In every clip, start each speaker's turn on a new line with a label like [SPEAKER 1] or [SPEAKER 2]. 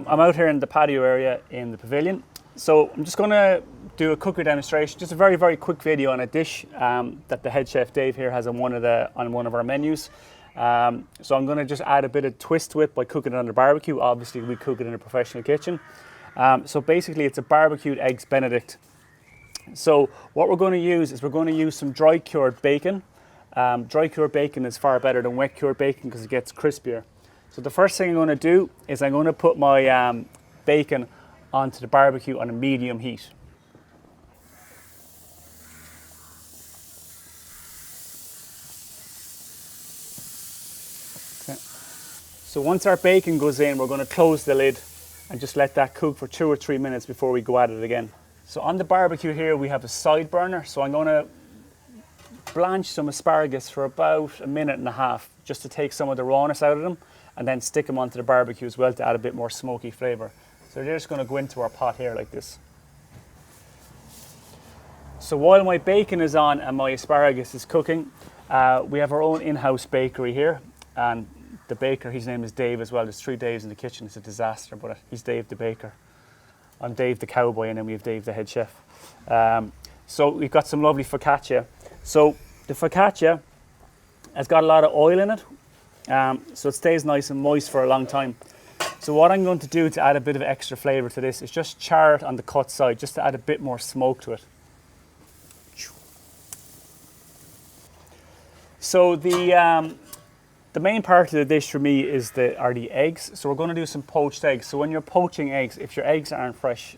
[SPEAKER 1] I'm out here in the patio area in the pavilion. So I'm just going to do a cookery demonstration, just a very, very quick video on a dish that the head chef Dave here has on one of our menus. So I'm going to just add a bit of twist to it by cooking it on the barbecue. Obviously, we cook it in a professional kitchen. So basically, it's a barbecued eggs Benedict. So what we're going to use is we're going to use some dry cured bacon. Dry cured bacon is far better than wet cured bacon because it gets crispier. So the first thing I'm going to do is I'm going to put my bacon onto the barbecue on a medium heat. Okay. So once our bacon goes in, we're going to close the lid and just let that cook for 2 or 3 minutes before we go at it again. So on the barbecue here we have a side burner, so I'm going to blanch some asparagus for about 1.5 minutes just to take some of the rawness out of them, and then stick them onto the barbecue as well to add a bit more smoky flavour. So they're just going to go into our pot here like this. So while my bacon is on and my asparagus is cooking, we have our own in-house bakery here, and the baker, his name is Dave as well. There's 3 Daves in the kitchen, it's a disaster, but he's Dave the baker. I'm Dave the cowboy, and then we have Dave the head chef. So we've got some lovely focaccia. So the focaccia has got a lot of oil in it, so it stays nice and moist for a long time. So what I'm going to do to add a bit of extra flavour to this is just char it on the cut side, just to add a bit more smoke to it. So the main part of the dish for me are the eggs. So we're going to do some poached eggs. So when you're poaching eggs, if your eggs aren't fresh,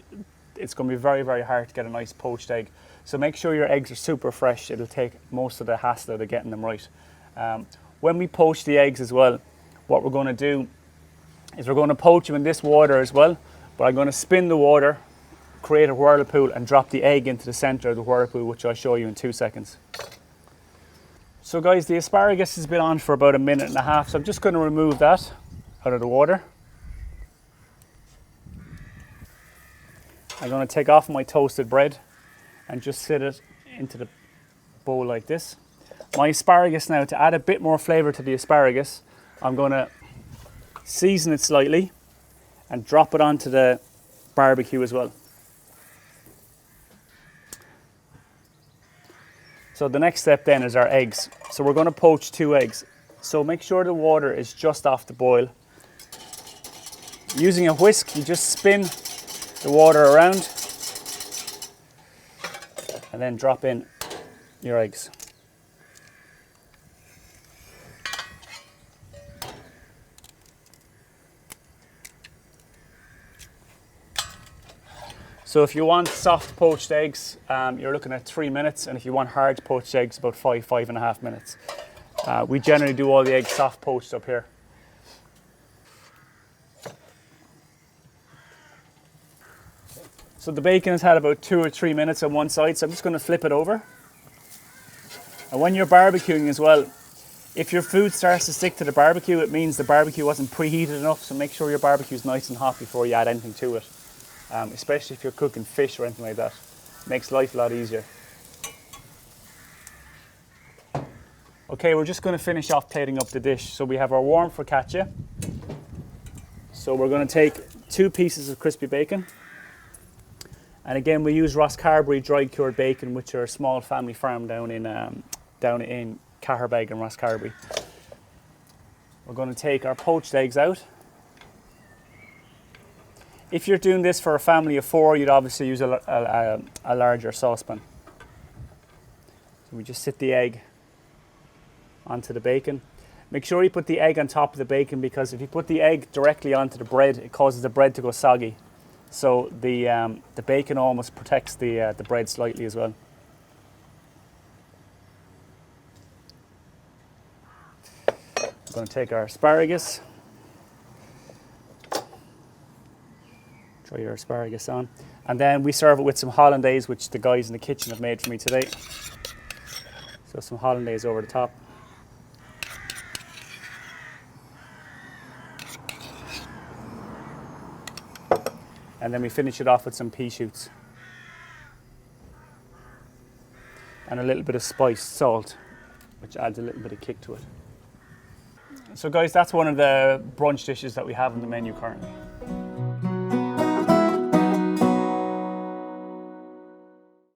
[SPEAKER 1] it's going to be very, very hard to get a nice poached egg. So make sure your eggs are super fresh. It'll take most of the hassle out of getting them right. When we poach the eggs as well, what we're going to do is we're going to poach them in this water as well, but I'm going to spin the water, create a whirlpool, and drop the egg into the centre of the whirlpool, which I'll show you in 2 seconds. So guys, the asparagus has been on for about 1.5 minutes, so I'm just going to remove that out of the water. I'm going to take off my toasted bread and just sit it into the bowl like this. My asparagus now, to add a bit more flavour to the asparagus, I'm going to season it slightly and drop it onto the barbecue as well. So the next step then is our eggs. So we're going to poach 2 eggs. So make sure the water is just off the boil. Using a whisk, you just spin the water around and then drop in your eggs. So if you want soft poached eggs, you're looking at 3 minutes, and if you want hard poached eggs, about 5.5 minutes. We generally do all the eggs soft poached up here. So the bacon has had about 2 or 3 minutes on one side, so I'm just going to flip it over. And when you're barbecuing as well, if your food starts to stick to the barbecue, it means the barbecue wasn't preheated enough, so make sure your barbecue is nice and hot before you add anything to it. Especially if you're cooking fish or anything like that. It makes life a lot easier. Okay, we're just going to finish off plating up the dish. So we have our warm focaccia. So we're going to take 2 pieces of crispy bacon. And again, we use Rosscarbery dry cured bacon, which are a small family farm down in Caherbeg and Rosscarbery. We're going to take our poached eggs out. If you're doing this for a family of 4, you'd obviously use a larger saucepan. So we just sit the egg onto the bacon. Make sure you put the egg on top of the bacon, because if you put the egg directly onto the bread, it causes the bread to go soggy. So the bacon almost protects the bread slightly as well. We're going to take our asparagus. Try your asparagus on. And then we serve it with some hollandaise, which the guys in the kitchen have made for me today. So some hollandaise over the top. And then we finish it off with some pea shoots. And a little bit of spiced salt, which adds a little bit of kick to it. So guys, that's one of the brunch dishes that we have on the menu currently.